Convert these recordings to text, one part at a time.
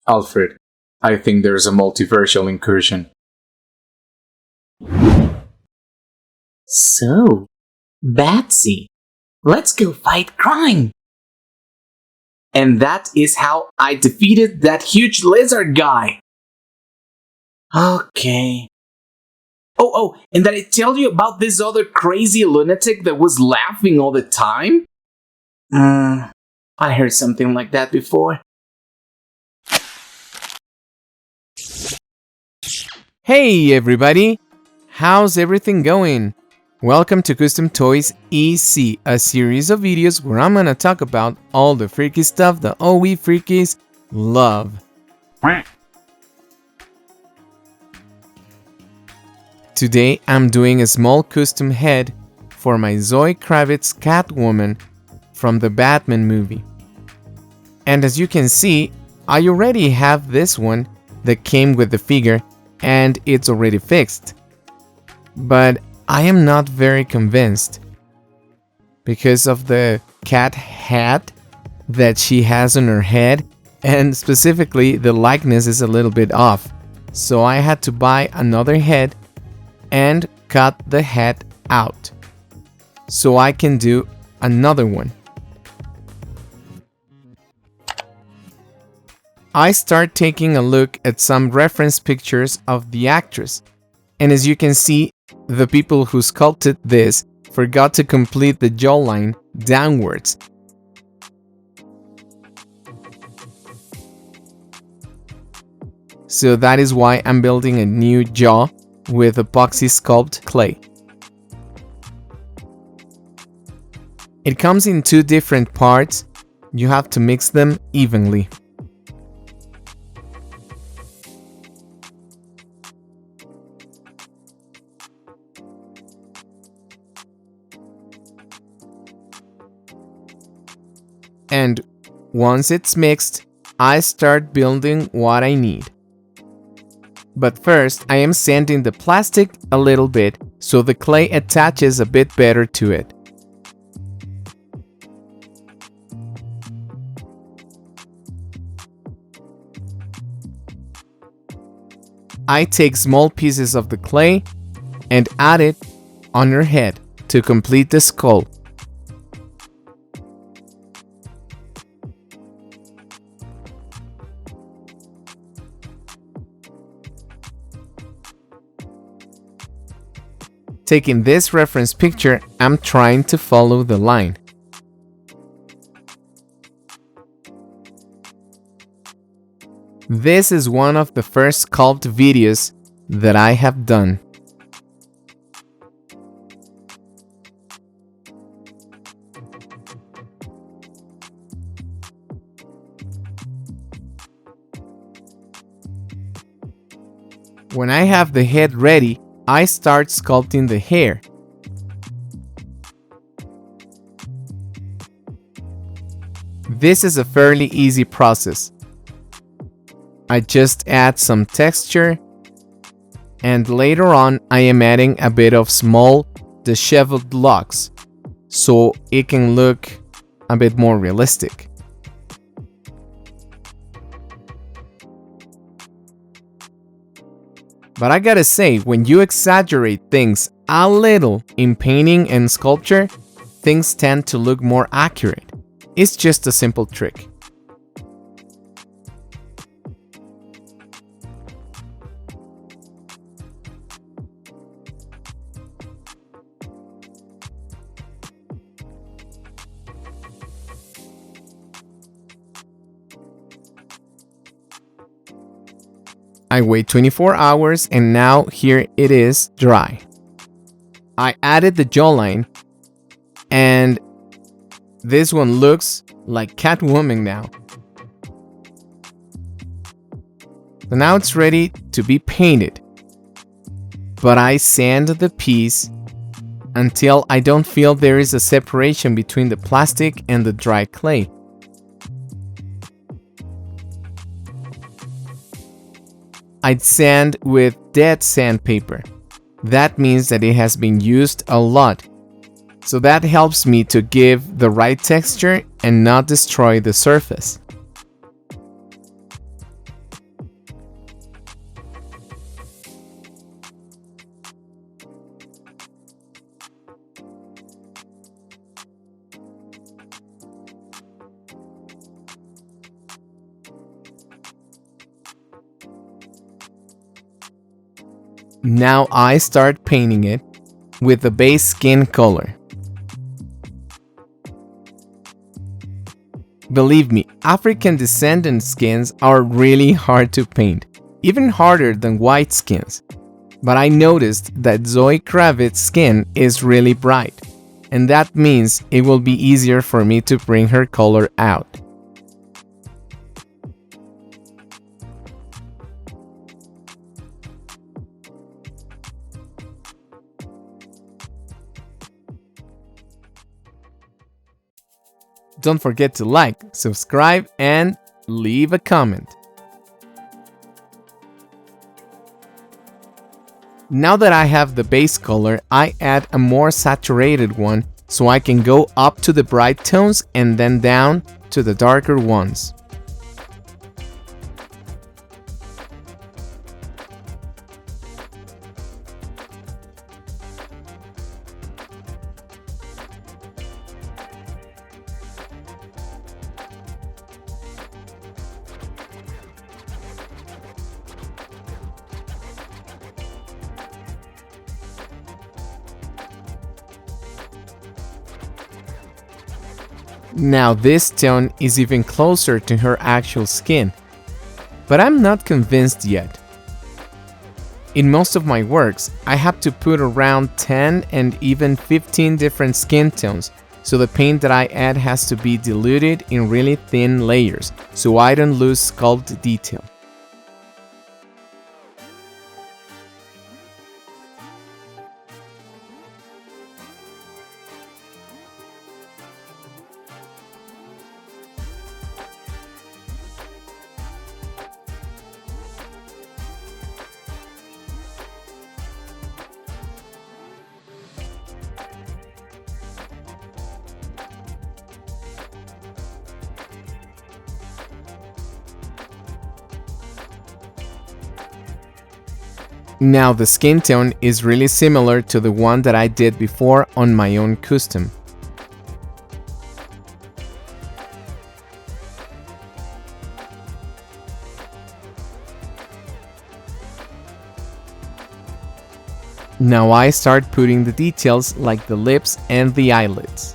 Alfred, I think there's a multiversal incursion. So, Batsy, let's go fight crime! And that is how I defeated that huge lizard guy! Okay. Oh, and did I tell you about this other crazy lunatic that was laughing all the time? I heard something like that before. Hey everybody! How's everything going? Welcome to Custom Toys EC, a series of videos where I'm gonna talk about all the freaky stuff that all we freakies love. Today I'm doing a small custom head for my Zoe Kravitz Catwoman from the Batman movie. And as you can see, I already have this one that came with the figure and it's already fixed. But I am not very convinced because of the cat hat that she has on her head, and specifically the likeness is a little bit off. So I had to buy another head and cut the head out so I can do another one. I start taking a look at some reference pictures of the actress, and as you can see, the people who sculpted this forgot to complete the jawline downwards. So that is why I'm building a new jaw with epoxy sculpt clay. It comes in two different parts. You have to mix them evenly. And once it's mixed, I start building what I need. But first, I am sanding the plastic a little bit so the clay attaches a bit better to it. I take small pieces of the clay and add it on her head to complete the skull. Taking this reference picture, I'm trying to follow the line. This is one of the first sculpt videos that I have done. When I have the head ready, I start sculpting the hair. This is a fairly easy process. I just add some texture, and later on I am adding a bit of small disheveled locks so it can look a bit more realistic. But I gotta say, when you exaggerate things a little in painting and sculpture, things tend to look more accurate. It's just a simple trick. I wait 24 hours and now here it is dry. I added the jawline and this one looks like Catwoman now. So now it's ready to be painted. But I sand the piece until I don't feel there is a separation between the plastic and the dry clay. I'd sand with dead sandpaper. That means that it has been used a lot. So that helps me to give the right texture and not destroy the surface. Now I start painting it with the base skin color. Believe me, African descendant skins are really hard to paint, even harder than white skins. But I noticed that Zoe Kravitz's skin is really bright, and that means it will be easier for me to bring her color out. Don't forget to like, subscribe, and leave a comment. Now that I have the base color, I add a more saturated one so I can go up to the bright tones and then down to the darker ones. Now this tone is even closer to her actual skin, but I'm not convinced yet. In most of my works, I have to put around 10 and even 15 different skin tones, so the paint that I add has to be diluted in really thin layers, so I don't lose sculpt detail. Now the skin tone is really similar to the one that I did before on my own custom. Now I start putting the details like the lips and the eyelids.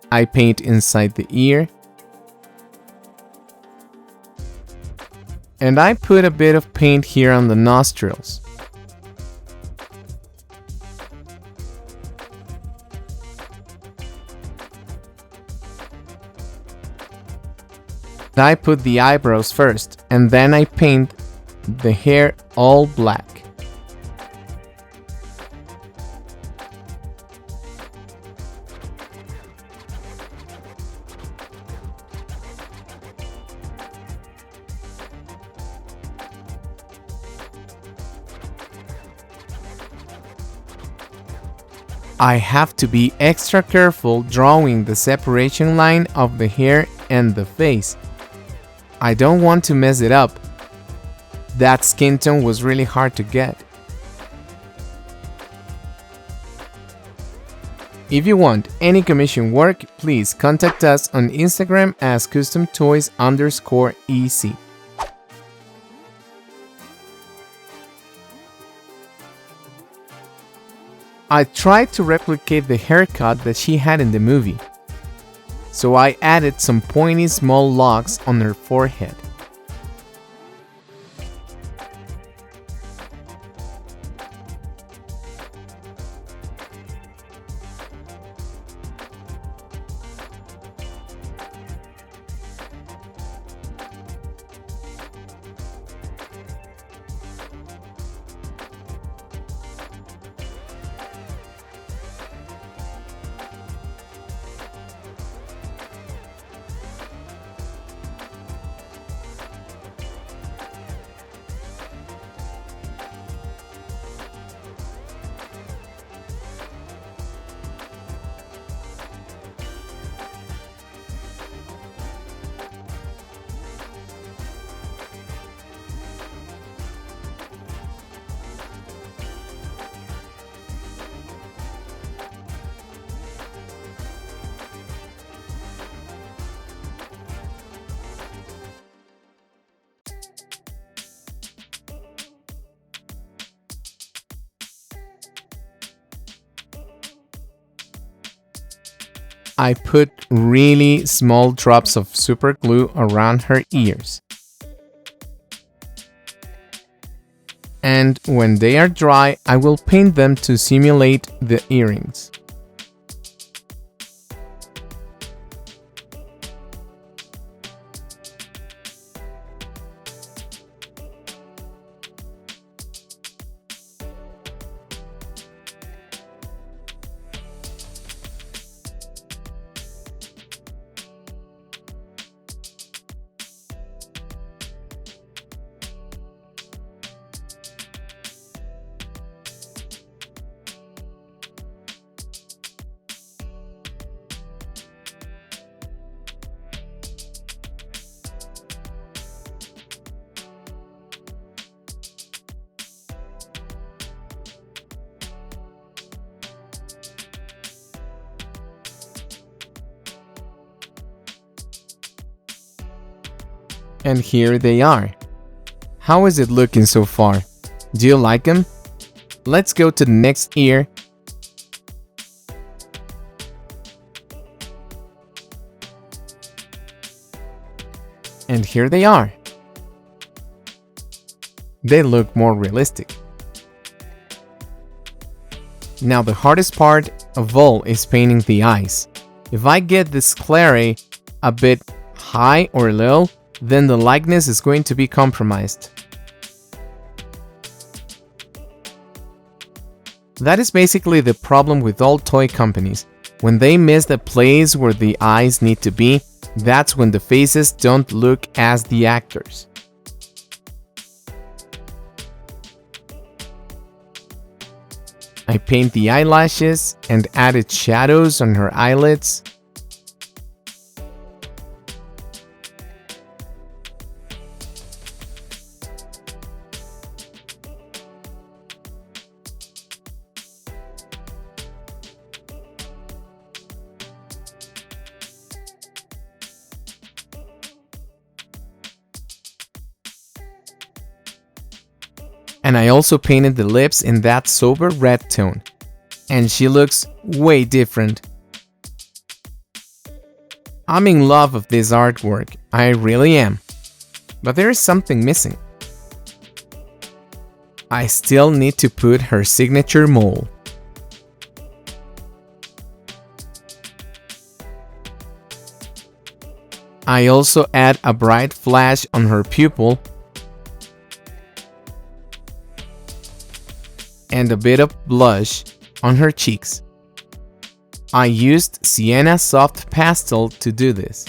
I paint inside the ear, and I put a bit of paint here on the nostrils. I put the eyebrows first, and then I paint the hair all black. I have to be extra careful drawing the separation line of the hair and the face. I don't want to mess it up. That skin tone was really hard to get. If you want any commission work, please contact us on Instagram as customtoys_EC. I tried to replicate the haircut that she had in the movie, so I added some pointy small locks on her forehead. I put really small drops of super glue around her ears. And when they are dry, I will paint them to simulate the earrings. And here they are. How is it looking so far? Do you like them? Let's go to the next ear. And here they are. They look more realistic. Now the hardest part of all is painting the eyes. If I get this clary a bit high or low, then the likeness is going to be compromised. That is basically the problem with all toy companies. When they miss the place where the eyes need to be, that's when the faces don't look as the actors. I paint the eyelashes and added shadows on her eyelids. And I also painted the lips in that sober red tone. And she looks way different. I'm in love with this artwork, I really am. But there is something missing. I still need to put her signature mole. I also add a bright flash on her pupil and a bit of blush on her cheeks. I used Sienna Soft Pastel to do this.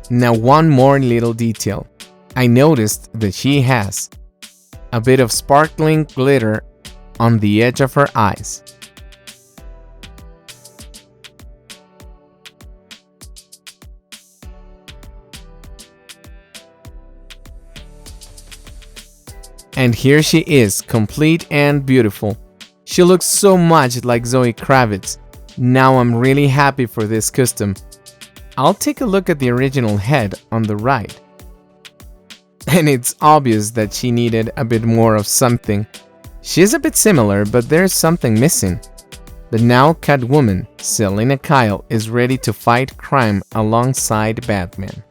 Now one more little detail. I noticed that she has a bit of sparkling glitter on the edge of her eyes. And here she is, complete and beautiful. She looks so much like Zoe Kravitz. Now I'm really happy for this custom. I'll take a look at the original head on the right. And it's obvious that she needed a bit more of something. She's a bit similar, but there's something missing. But now Catwoman, Selina Kyle, is ready to fight crime alongside Batman.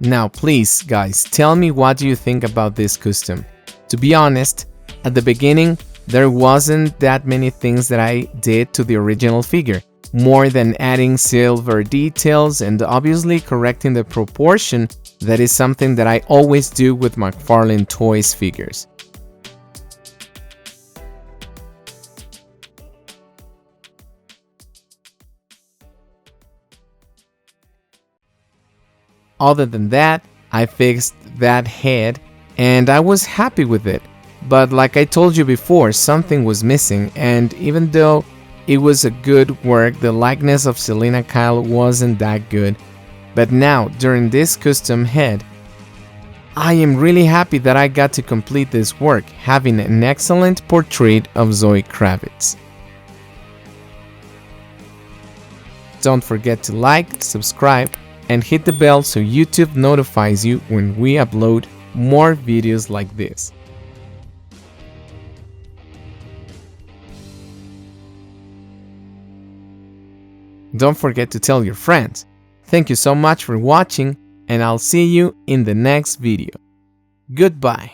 Now please guys, tell me what do you think about this custom. To be honest, at the beginning, there wasn't that many things that I did to the original figure, more than adding silver details and obviously correcting the proportion. That is something that I always do with McFarlane Toys figures. Other than that, I fixed that head and I was happy with it. But like I told you before, something was missing, and even though it was a good work, the likeness of Selina Kyle wasn't that good. But now, during this custom head, I am really happy that I got to complete this work, having an excellent portrait of Zoe Kravitz. Don't forget to like, subscribe, and hit the bell so YouTube notifies you when we upload more videos like this. Don't forget to tell your friends. Thank you so much for watching, and I'll see you in the next video. Goodbye.